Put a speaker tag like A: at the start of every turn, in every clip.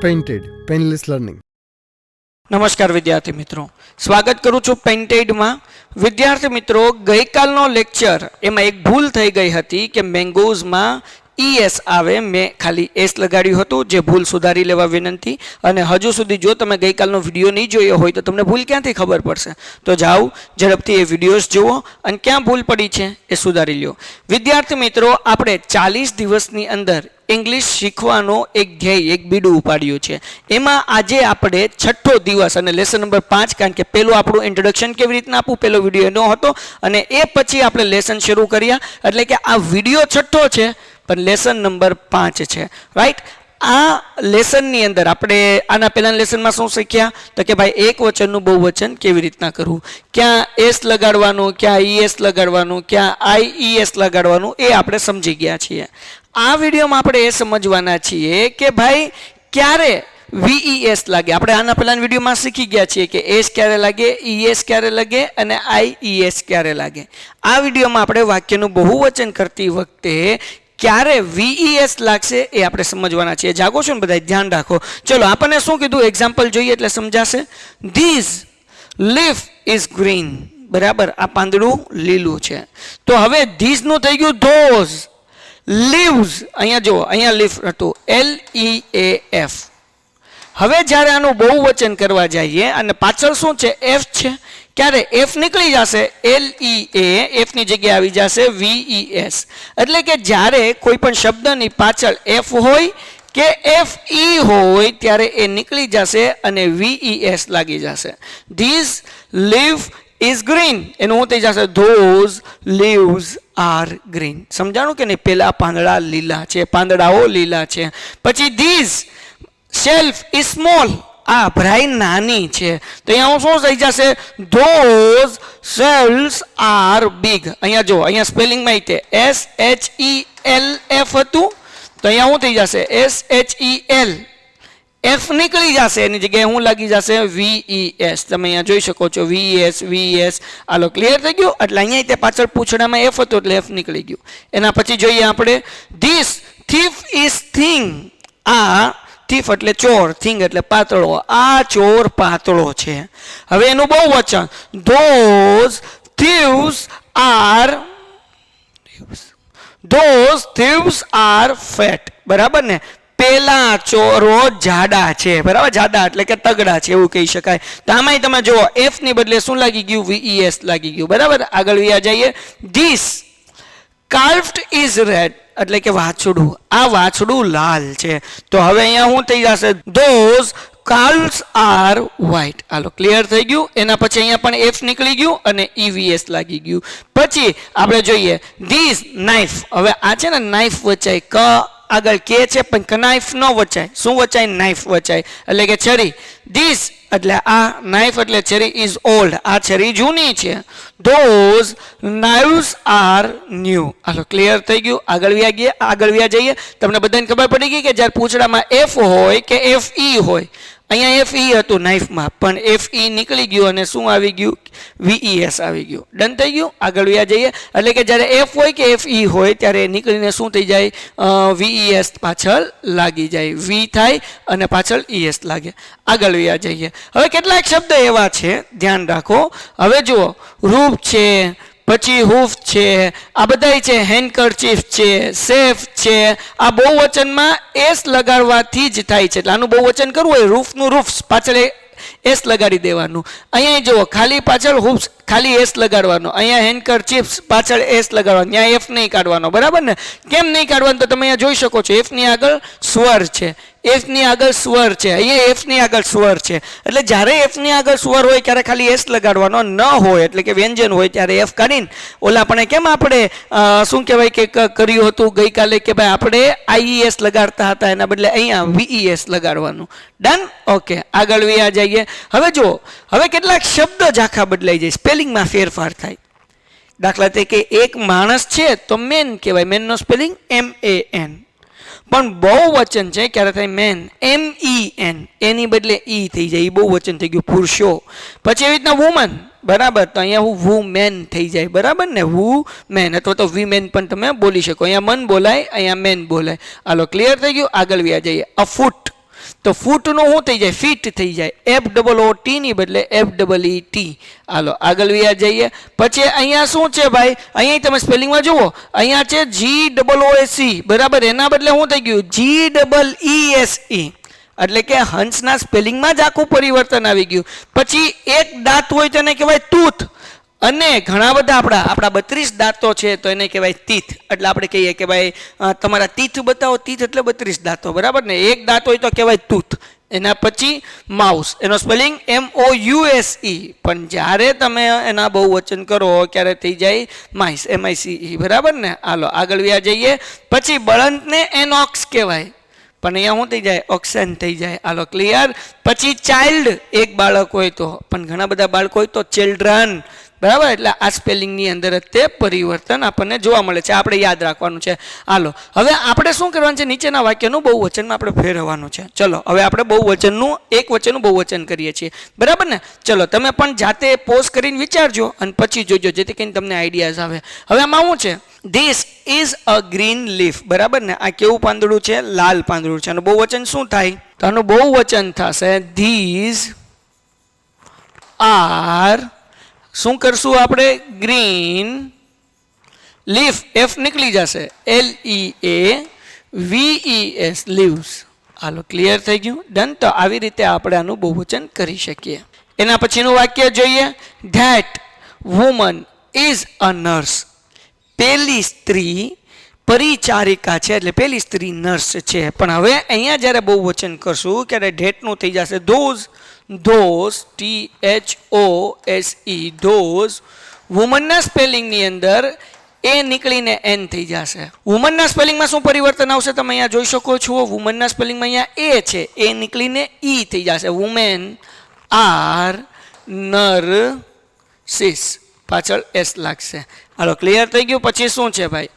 A: Painted Painless Learning.
B: નમસ્કાર વિદ્યાર્થી મિત્રો, સ્વાગત કરું છું પેઇન્ટેડમાં. વિદ્યાર્થી મિત્રો, ગઈકાલનો લેક્ચર એમાં એક ભૂલ થઈ ગઈ હતી કે મેંગોઝમાં ES આવે, મેં ખાલી S લગાડ્યું હતું, જે ભૂલ સુધારી લેવા વિનંતી. અને હજુ સુધી જો તમે ગઈકાલનો વિડીયો નહીં જોયો હોય તો તમને ભૂલ ક્યાંથી ખબર પડશે? તો જાઓ ઝડપથી એ વિડીયોઝ જુઓ અને ક્યાં ભૂલ પડી છે એ સુધારી લો. વિદ્યાર્થી મિત્રો, આપણે 40 દિવસની અંદર ઇંગ્લિશ શીખવાનો એક ધ્યેય, એક બીડું ઉપાડ્યું છે. એમાં આજે આપણે છઠ્ઠો દિવસ અને લેસન નંબર 5, કારણ કે પેલું આપણું ઇન્ટ્રોડક્શન કેવી રીતના આપવું, પેલો વિડીયો એનો હતો અને એ પછી આપણે લેસન શરૂ કર્યા. એટલે કે આ વિડીયો છઠ્ઠો છે પણ લેસન નંબર 5 છે, રાઈટ? આ લેસનની અંદર આપણે આના પહેલાના લેસનમાં શું શીખ્યા? તો કે ભાઈ એક વચનનું બહુવચન કેવી રીતના કરવું, ક્યાં એસ લગાડવાનું, ક્યાં ES લગાડવાનું, ક્યાં IES લગાડવાનું, એ આપણે સમજી ગયા છીએ. આ વિડીયોમાં આપણે એ સમજવાના છીએ કે ભાઈ ક્યારે VES લાગે. આપણે આના પહેલાના વિડીયોમાં શીખી ગયા છીએ કે S ક્યારે લાગે, ES ક્યારે લાગે અને IES ક્યારે લાગે. આ વિડીયોમાં આપણે વાક્યનું બહુવચન કરતી વખતે ક્યારે VES લાગશે એ આપણે સમજવાના છીએ. જાગો છો ને બધા? ધ્યાન રાખો. ચલો, આપણને શું કીધું? એક્ઝામ્પલ જોઈએ એટલે સમજાશે. This leaf is green. બરાબર, આ પાંદડું લીલું છે. તો હવે ધીસનું થઈ ગયું ધોઝ. લીવ્સ, અહીંયા જુઓ, અહીંયા લીફ હતું LEAF. હવે જ્યારે આનું બહુવચન કરવા જઈએ અને પાછળ શું છે? F છે. ક્યારે F નીકળી જશે LEA, F ની જગ્યાએ આવી જશે VES. એટલે કે જ્યારે કોઈ પણ શબ્દની પાછળ F હોય કે FE હોય ત્યારે એ નીકળી જશે અને VES લાગી જશે. These leaf is green. એનું શું થઈ જશે? Those leaves are green. સમજાણું કે નહીં? પેલા પાંદડા લીલા છે, પાંદડાઓ લીલા છે. પછી these shelf is small. આ ભરાઈ નાની છે. તો અહીંયા શું થઈ જશે? Those shelves are big. અહીંયા જો, અહીંયા સ્પેલિંગમાં તે SHELF હતું, તો અહીંયા શું થઈ જશે? SHEL. F નીકળી જશે, એની જગ્યાએ શું લાગી જશે? VES. તમે અહીંયા જોઈ શકો છો, VES. આલો ક્લિયર થઈ ગયું? એટલે અહીંયા તે પાછળ પૂછડામાં F હતો એટલે F નીકળી ગયું. એના પછી જોઈએ આપણે ધીસ thief is thing. આ thief એટલે ચોર, thing એટલે પાતળો. આ ચોર પાતળો છે. હવે એનું બહુવચન those thieves are fat. બરાબર ને? પેલા ચોરો જાડા છે. બરાબર, જાડા એટલે કે તગડા છે એવું કહી શકાય. તો આમાંય તમે જુઓ, F ની બદલે શું લાગી ગયું? VES લાગી ગયું. બરાબર, આગળ વ્યા જઈએ. This calf is red. એટલે કે વાછડું, આ વાછડું લાલ છે. તો હવે અહીંયા શું થઈ જશે? Those calves are white. Hello clear થઈ ગયું? એના પછી અહીંયા પણ F નીકળી ગયું અને EVS લાગી ગયું. પછી આપણે જોઈએ ધીસ knife. હવે આ છે ને નાઇફ વચાય, ક આગળ કે છે પણ કનાઇફ ન વચાય. શું વચાય? નાઇફ વચાય, એટલે કે છરી. ધીસ એટલે આ નાઇફ એટલે છરી ઇઝ ઓલ્ડ. આ છરી જૂની છે. Those knives are new. Hello clear થઈ ગયું? આગળ વ્યા જઈએ. તમને બધાને ખબર પડી ગઈ કે જ્યારે પૂછડામાં F હોય કે FE હોય. અહીંયા FE હતું નાઇફમાં, પણ FE નીકળી ગયું અને શું આવી ગયું? VES આવી ગયું. ડન થઈ ગયું? આગળ વ્યા જઈએ. એટલે કે જ્યારે F હોય કે FE હોય ત્યારે નીકળીને શું થઈ જાય? VES પાછળ લાગી જાય. V થાય અને પાછળ ES લાગે. આગળ વ્યા જઈએ. હવે કેટલાક શબ્દ એવા છે, ધ્યાન રાખો. હવે જુઓ, રૂપ છે, પછી હૂફ છે, આ બધા છે, હેન્ડકરચીફ છે, સેફ છે. આ બહુવચનમાં S લગાડવાથી જ થાય છે. એટલે આનું બહુવચન કરવું હોય, રૂફનું રૂફ્સ, પાછળ S લગાડી દેવાનું. અહીંયા જુઓ, ખાલી પાછળ હૂફ્સ, ખાલી S લગાડવાનો. અહીંયા હેન્ડકરચીફ્સ, પાછળ S લગાડવાનો. ત્યાં F નહીં કાઢવાનો. બરાબર ને? કેમ નહીં કાઢવાનું? તો તમે અહીંયા જોઈ શકો છો, F ની આગળ સ્વર છે, F ની આગળ સ્વર છે, અહીંયા F ની આગળ સ્વર છે. એટલે જ્યારે F ની આગળ સ્વર હોય ત્યારે ખાલી S લગાડવાનો. ન હોય એટલે કે વ્યંજન હોય ત્યારે F કાઢીને ઓલા પણ કેમ આપણે શું કહેવાય કે કર્યું હતું ગઈકાલે કે ભાઈ આપણે IES લગાડતા હતા, એના બદલે અહીંયા VES લગાડવાનું. ડન? ઓકે, આગળ વ્યા જઈએ. હવે જુઓ, હવે કેટલાક શબ્દ જ આખા બદલાઈ જાય, સ્પેલિંગમાં ફેરફાર થાય. દાખલા તરીકે એક માણસ છે તો મેન કહેવાય, મેનનો સ્પેલિંગ MAN. પણ બહુવચન છે ક્યારે થાય? Main, MEN. એની બદલે E થઈ જાય, એ બહુવચન થઈ ગયું, પુરુષો. પછી એવી રીતના વુમન. બરાબર, તો અહીંયા હું વુમેન થઈ જાય. બરાબર ને? વુમેન અથવા તો વીમેન પણ તમે બોલી શકો. અહીંયા મન બોલાય, અહીંયા મેન બોલાય. હાલો ક્લિયર થઈ ગયું? આગળ વ્યા જઈએ. અ ફૂટ. તો ફૂટનું શું થઈ જાય? ફીટ થઈ જાય. FOOT ની બદલે FEET. હાલો આગળ વ્યા જઈએ. પછી અહીંયા શું છે ભાઈ? અહીંયા તમે સ્પેલિંગમાં જુઓ, અહીંયા છે GOOSE, બરાબર, એના બદલે શું થઈ ગયું? GEESE. એટલે કે હંસના સ્પેલિંગમાં જ આખું પરિવર્તન આવી ગયું. પછી એક દાંત હોય તો એને કહેવાય ટૂથ, અને ઘણા બધા આપણા 32 દાંતો છે તો એને કહેવાય તીથ. એટલે આપણે કહીએ કે ભાઈ તમારા તીથ બતાવો. તીથ એટલે 32 દાંતો, બરાબર ને. એક દાંત હોય તો કહેવાય ટૂથ. એના પછી માઉસ, એનો સ્પેલિંગ MOUSE. પણ જ્યારે તમે એના બહુવચન કરો ત્યારે થઈ જાય માઇસ, MICE, બરાબર ને. હાલો આગળ વ્યા જઈએ. પછી બળદને એનોક્સ કહેવાય, પણ અહીંયા શું થઈ જાય? ઓક્સન થઈ જાય. હાલો ક્લિયર. પછી ચાઇલ્ડ, એક બાળક હોય તો, પણ ઘણા બધા બાળકો હોય તો ચિલ્ડ્રન, બરાબર. એટલે આ સ્પેલિંગની અંદર જ તે પરિવર્તન આપણને જોવા મળે છે. આપણે યાદ રાખવાનું છે. હાલો હવે આપણે શું કરવાનું છે? નીચેના વાક્યનું બહુવચનમાં આપણે ફેરવવાનું છે. ચલો હવે આપણે બહુવચનનું એક વચનનું બહુવચન કરીએ છીએ, બરાબર ને. ચલો તમે પણ જાતે પોઝ કરીને વિચારજો અને પછી જોજો, જેથી કરીને તમને આઈડિયાઝ આવે. હવે આમાં શું છે? This is a green leaf, બરાબર ને. આ કેવું પાંદડું છે? લાલ પાંદડું છે. આનું બહુવચન શું થાય? તો આનું બહુવચન થશે ધીઝ આર, શું કરશું આપણે? ગ્રીન લીફ, એફ નીકળી જશે, LEAVES, લીવ્સ. હાલો ક્લિયર થઈ ગયું? ડન. તો આવી રીતે આપણે આનું બહુવચન કરી શકીએ. એના પછીનું વાક્ય જોઈએ. That woman is a nurse. પેલી સ્ત્રી પરિચારિકા છે, એટલે પેલી સ્ત્રી નર્સ છે. પણ હવે અહીંયા જ્યારે બહુવચન કરશું ત્યારે ધેટનું થઈ જશે ધોઝ. Those, THOSE, those. વુમનના સ્પેલિંગની અંદર એ નીકળીને એન થઈ જશે. વુમનના સ્પેલિંગમાં શું પરિવર્તન આવશે? તમે અહીંયા જોઈ શકો છો. વુમનના સ્પેલિંગમાં અહીંયા એ છે, એ નીકળીને ઈ થઈ જશે. વુમેન આર નર્સિસ, પાછળ એસ લાગશે. હાલો ક્લિયર થઈ ગયું. પછી શું છે ભાઈ?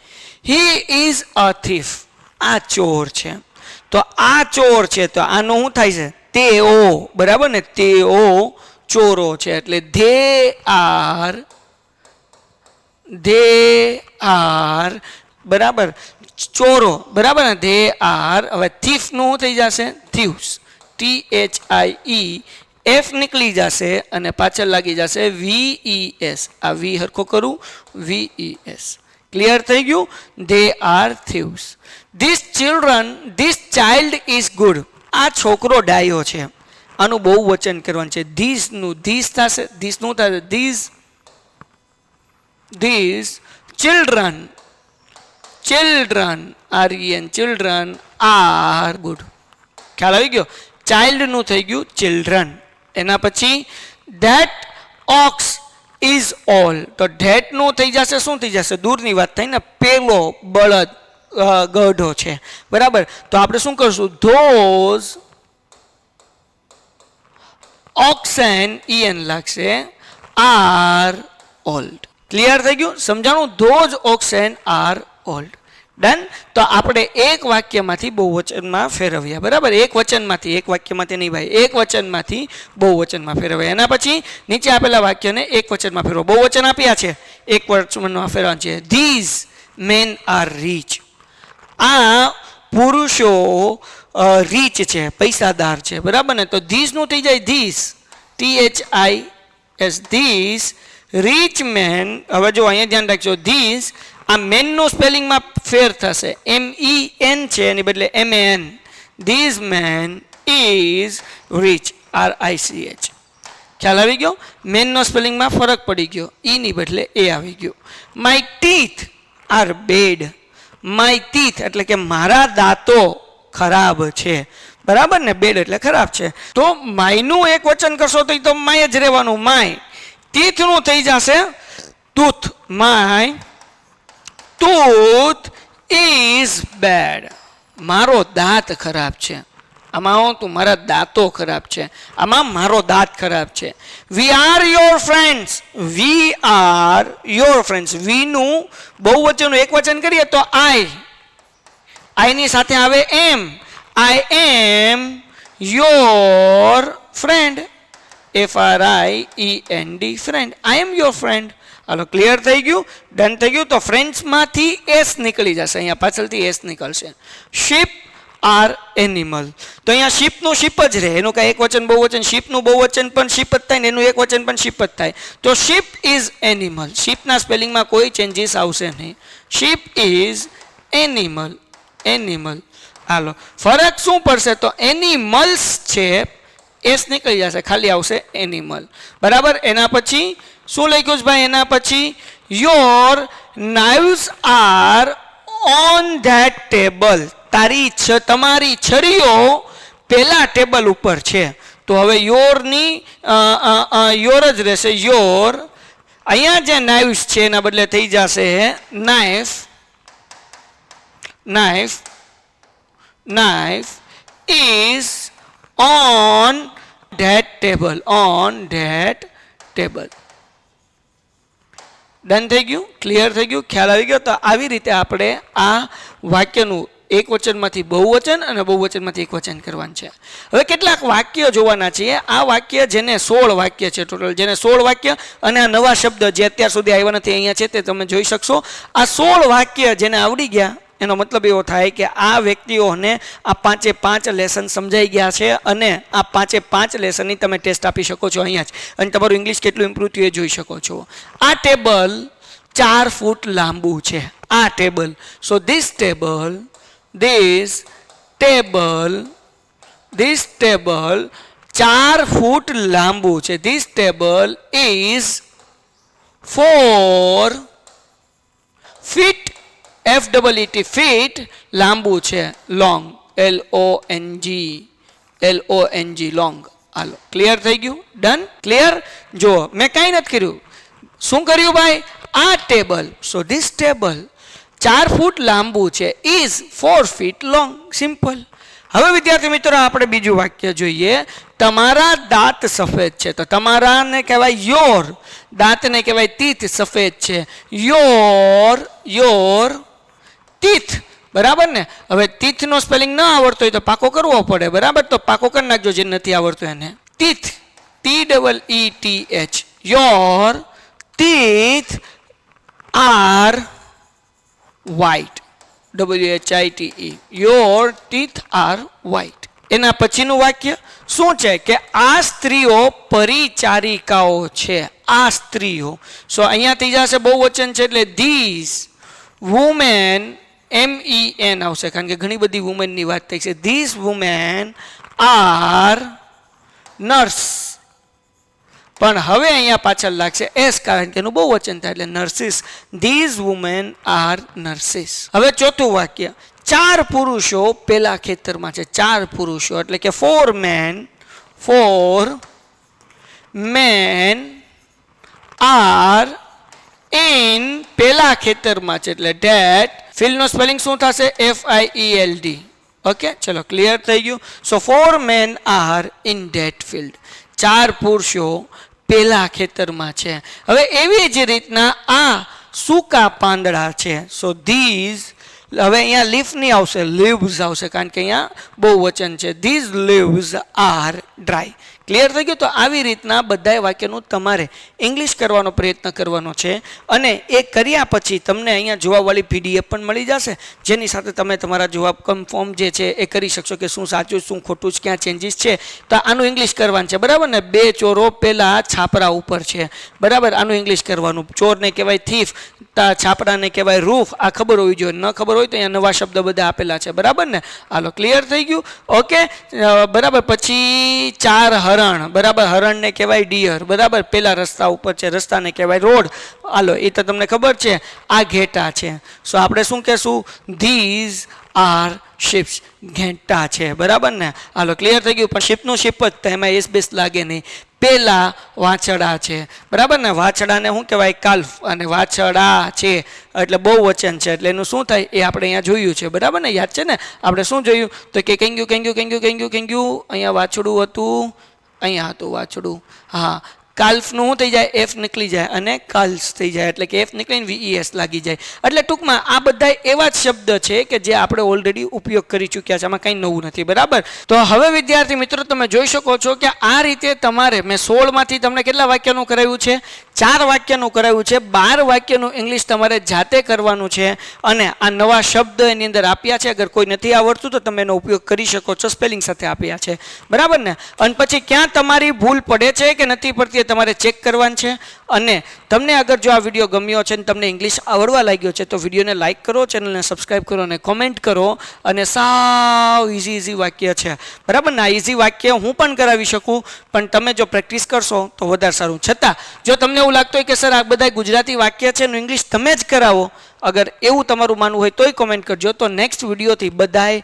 B: He is a thief. આ ચોર છે. તો આ ચોર છે, તો આનું શું થાય છે? તેઓ, બરાબર ને. તેઓ ચોરો છે, એટલે ધે આર, બરાબર, ચોરો, બરાબર ને. They are. હવે થીફ નું થઈ જશે થીવ્સ, THIE. એફ નીકળી જશે અને પાછળ લાગી જશે VES. આ વી હરખો કરું, VES. ક્લિયર થઈ ગયું? They are thieves. This child is good. આ છોકરો ડાયો છે. આનું બહુવચન કરવાનું છે. ધીસનું ધીસ થશે, ધીસનું થશે this children, REN, children are good. ખ્યાલ આવી ગયો? ચાઇલ્ડનું થઈ ગયું ચિલ્ડ્રન. એના પછી ધેટ ઓક્સ ઇઝ ઓલ. તો ધેટનું થઈ જશે, શું થઈ જશે? દૂરની વાત થઈ ને. પેલો બળદ, ગઢો છે, બરાબર. તો આપણે શું કરશું? ધોઝ ઓક્સન, EN લાગશે, આર ઓલ્ડ. ક્લિયર થઈ ગયું? સમજાણું? Those oxen are old. Done. તો આપણે એક વાક્યમાંથી બહુવચનમાં ફેરવ્યા, બરાબર. એક વચનમાંથી, એક વાક્યમાંથી નહીં ભાઈ, એક વચનમાંથી બહુવચનમાં ફેરવ્યા. એના પછી નીચે આપેલા વાક્યને એક વચનમાં ફેરવો. બહુવચન આપ્યા છે, એક વચનમાં ફેરવવાનું છે. These men are rich. આ પુરુષો રીચ છે, પૈસાદાર છે, બરાબર ને. તો ધીસનું થઈ જાય this, THIS, this rich man. હવે જો અહીંયા ધ્યાન રાખજો, ધીસ, આ મેનનું સ્પેલિંગમાં ફેર થશે. MEN છે, એની બદલે MAN. This man is rich, RICH. ખ્યાલ આવી ગયો? મેનનો સ્પેલિંગમાં ફરક પડી ગયો, ઈની બદલે એ આવી ગયો. My teeth are bad. My teeth એટલે કે મારા દાંતો ખરાબ છે, બરાબર ને. બેડ એટલે ખરાબ છે. તો માયનું એક વચન કરશો તો એ તો માય જ રહેવાનું, માય. ટીથનું થઈ જશે tooth. My tooth is bed. મારો દાંત ખરાબ છે. આમાં તું મારા દાંતો ખરાબ છે, આમાં મારો દાંત ખરાબ છે. We are your friends. We are your friends. We નું બહુવચનનું એક વચન કરીએ તો આઈ ની સાથે આવે એમ. I am your friend, FRIEND, friend. I am your friend. હાલો ક્લિયર થઈ ગયું? ડન થઈ ગયું? તો ફ્રેન્ડ્સમાંથી એસ નીકળી જશે, અહીંયા પાછળથી એસ નીકળશે. Sheep are animal. તો અહીંયા શીપનું શીપ જ રહે, એનું કાંઈ એક વચન બહુવચન, શીપનું બહુવચન પણ શીપ જ થાય ને એનું એક વચન પણ શીપ જ થાય. તો શીપ ઇઝ એનિમલ, શીપના સ્પેલિંગમાં કોઈ ચેન્જીસ આવશે નહીં. Sheep is animal, animal. હાલો ફરક શું પડશે? તો એનિમલ્સ છે એસ નીકળી જશે, ખાલી આવશે એનિમલ. બરાબર. એના પછી શું લખ્યું છે ભાઈ? એના પછી your knives are on that table, તમારી છરીઓ પેલા ટેબલ ઉપર છે. તો હવે યોરની યોર જ રહેશે, યોર. અહીંયા જે નાઇવ્સ છે એના બદલે થઈ જશે knife, knife, knife is on that table, on that table. Done થઈ ગયું? ક્લિયર થઈ ગયું? ખ્યાલ આવી ગયો? તો આવી રીતે આપણે આ વાક્યનું એક વચનમાંથી બહુવચન અને બહુવચનમાંથી એક વચન કરવાનું છે. હવે કેટલાક વાક્ય જોવાના છીએ. આ વાક્ય જેને 16 વાક્ય છે ટોટલ, જેને 16 વાક્ય અને આ નવા શબ્દ જે અત્યાર સુધી આવ્યા નથી અહીંયા છે તે તમે જોઈ શકશો. આ 16 વાક્ય જેને આવડી ગયા એનો મતલબ એવો થાય કે આ વ્યક્તિઓને આ 5 લેસન સમજાઈ ગયા છે અને આ 5 લેસનની તમે ટેસ્ટ આપી શકો છો અહીંયા જ, અને તમારું ઇંગ્લિશ કેટલું ઇમ્પ્રૂવ થયું એ જોઈ શકો છો. આ ટેબલ 4 ફૂટ લાંબુ છે, આ table. So this table, this table 4 ફૂટ લાંબુ છે. This table is 4 feet, FEET, feet લાંબુ છે, long, LONG, long. હાલો ક્લિયર થઈ ગયું? ડન? ક્લિયર? જો મેં કાંઈ નથી કર્યું. શું કર્યું ભાઈ? આ ટેબલ, સો ધીસ ટેબલ 4 ફૂટ લાંબુ છે, ઇઝ 4 feet long. સિમ્પલ. હવે વિદ્યાર્થી મિત્રો આપણે બીજું વાક્ય જોઈએ. તમારા દાંત સફેદ છે. તો તમારાને કહેવાય યોર, દાંતને કહેવાય તીથ, સફેદ છે. યોર તીથ. બરાબર ને? હવે તીથનો સ્પેલિંગ ન આવડતો હોય તો પાકો કરવો પડે. બરાબર? તો પાકો કરી નાખજો જે નથી આવડતું એને. Teeth, TEETH, your teeth are white, WHITE, your teeth are white. એના પછીનું વાક્ય શું છે? કે આ સ્ત્રીઓ પરિચારિકાઓ છે, આ સ્ત્રીઓ. સો અહીંયા થઈ જશે બહુવચન છે એટલે these women, MEN આવશે કારણ કે ઘણી બધી વુમેનની વાત થઈ છે. these women are nurse. પણ હવે અહીંયા પાછળ લાગશે એસ કારણ કે એનું બહુવચન થાય એટલે nurses. These women are nurses. હવે ચોથું વાક્ય, 4 પુરુષો પેલા ખેતરમાં છે. 4 પુરુષો એટલે કે 4 men આર ઇન પેલા ખેતરમાં છે એટલે ડેટ. ફિલ્ડનો સ્પેલિંગ શું થશે? FIELD. ઓકે ચલો ક્લિયર થઈ ગયું. સો 4 men are in date field, 4 પુરુષો પેલા ખેતરમાં છે. હવે એવી જ રીતના આ સૂકા પાંદડા છે. સો ધીઝ, હવે અહીંયા લીફ નહીં આવશે, લીવ્સ આવશે કારણ કે અહીંયા બહુવચન છે. These leaves are dry. Clear થઈ ગયું? તો આવી રીતના બધા વાક્યનું તમારે ઇંગ્લિશ કરવાનો પ્રયત્ન કરવાનો છે અને એ કર્યા પછી તમને અહીંયા જવાબવાળી PDF પણ મળી જશે જેની સાથે તમે તમારા જવાબ કન્ફર્મ જે છે એ કરી શકશો કે શું સાચું શું ખોટું છે, ક્યાં ચેન્જીસ છે. તો આનું ઇંગ્લિશ કરવાનું છે. બરાબર ને? 2 ચોરો પેલા છાપરા ઉપર છે. બરાબર? આનું ઇંગ્લિશ કરવાનું. ચોરને કહેવાય થીફ, છાપરાને કહેવાય રૂફ. આ ખબર હોવી જોઈએ. ન ખબર હોય તો અહીંયા નવા શબ્દ બધા આપેલા છે. બરાબર ને? હાલો ક્લિયર થઈ ગયું? ઓકે બરાબર. પછી 4 હરણ. બરાબર? હરણને કહેવાય ડિયર. બરાબર? પેલા રસ્તા ઉપર છે, રસ્તાને કહેવાય રોડ. હાલો એ તો તમને ખબર છે. આ ઘેટા છે. સો આપણે શું કહેશું? ધીઝ આર શિપ્સ, ઘેટા છે. બરાબર ને? હાલો ક્લિયર થઈ ગયું? પણ શિપનું શિપ જ થાય, એમાં એસ બેસ લાગે નહીં. પેલા વાછડા છે. બરાબર ને? વાછડાને શું કહેવાય? કાલ્ફ. અને વાછડા છે એટલે બહુવચન છે એટલે એનું શું થાય એ આપણે અહીંયા જોયું છે. બરાબર ને? યાદ છે ને? આપણે શું જોયું? તો કે કેંગ્યુ અહીંયા વાછડું હતું, અહીંયા હતું વાછડું. હા કાલ્ફનું શું થઈ જાય, એફ નીકળી જાય અને કાલ્સ થઈ જાય, એટલે કે એફ નીકળીને વીઈએસ લાગી જાય. એટલે ટૂંકમાં આ બધા એવા જ શબ્દ છે કે જે આપણે ઓલરેડી ઉપયોગ કરી ચૂક્યા છે, આમાં કંઈ નવું નથી. બરાબર. તો હવે વિદ્યાર્થી મિત્રો તમે જોઈ શકો છો કે આ રીતે તમારે મેં 16 માંથી તમને કેટલા વાક્યનું કરાવ્યું છે, 4 વાક્યનું કરાવ્યું છે. 12 વાક્યનું ઇંગ્લિશ તમારે જાતે કરવાનું છે અને આ નવા શબ્દ એની અંદર આપ્યા છે. અગર કોઈ નથી આવડતું તો તમે એનો ઉપયોગ કરી શકો છો, સ્પેલિંગ સાથે આપ્યા છે. બરાબર ને. અને પછી ક્યાં તમારી ભૂલ પડે છે કે નથી પડતી એ તમારે ચેક કરવાનું છે. અને તમને અગર જો આ વિડીયો ગમ્યો છે અને તમને ઇંગ્લિશ આવડવા લાગ્યો છે તો વિડીયોને લાઇક કરો, ચેનલને સબસ્ક્રાઇબ કરો અને કોમેન્ટ કરો. અને સાવ ઇઝી વાક્ય છે. બરાબર ને. આ ઇઝી વાક્ય હું પણ કરાવી શકું, પણ તમે જો પ્રેક્ટિસ કરશો તો વધારે સારું. છતાં જો તમને એવું લાગતું હોય કે સર આ બધા ગુજરાતી વાક્ય છે એનું ઇંગ્લિશ તમે જ કરાવો, અગર એવું તમારું માનવું હોય તોય કોમેન્ટ કરજો. તો નેક્સ્ટ વિડીયોથી બધાય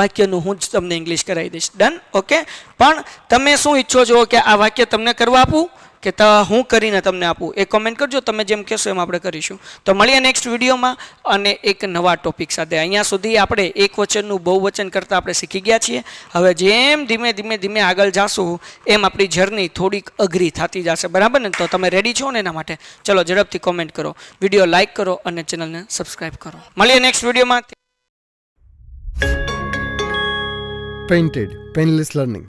B: વાક્યનું હું જ તમને ઇંગ્લિશ કરાવી દઈશ. ડન? ઓકે. પણ તમે શું ઈચ્છો છો કે આ વાક્ય તમને કરવા આપું કે હું કરીને તમને આપું, એ કોમેન્ટ કરજો. તમે જેમ કહેશો એમ આપણે કરીશું. તો મળીએ નેક્સ્ટ વિડીયોમાં અને એક નવા ટોપિક સાથે. અહીંયા સુધી આપણે એક વચનનું બહુવચન કરતાં આપણે શીખી ગયા છીએ. હવે જેમ ધીમે આગળ જાશું એમ આપણી જર્ની થોડીક અઘરી થતી જશે. બરાબર ને. તો તમે રેડી છો ને એના માટે? ચલો ઝડપથી કોમેન્ટ કરો, વિડીયો લાઇક કરો અને ચેનલને સબસ્ક્રાઇબ કરો. મળીએ નેક્સ્ટ વિડીયોમાં.
A: Painted, Painless Learning.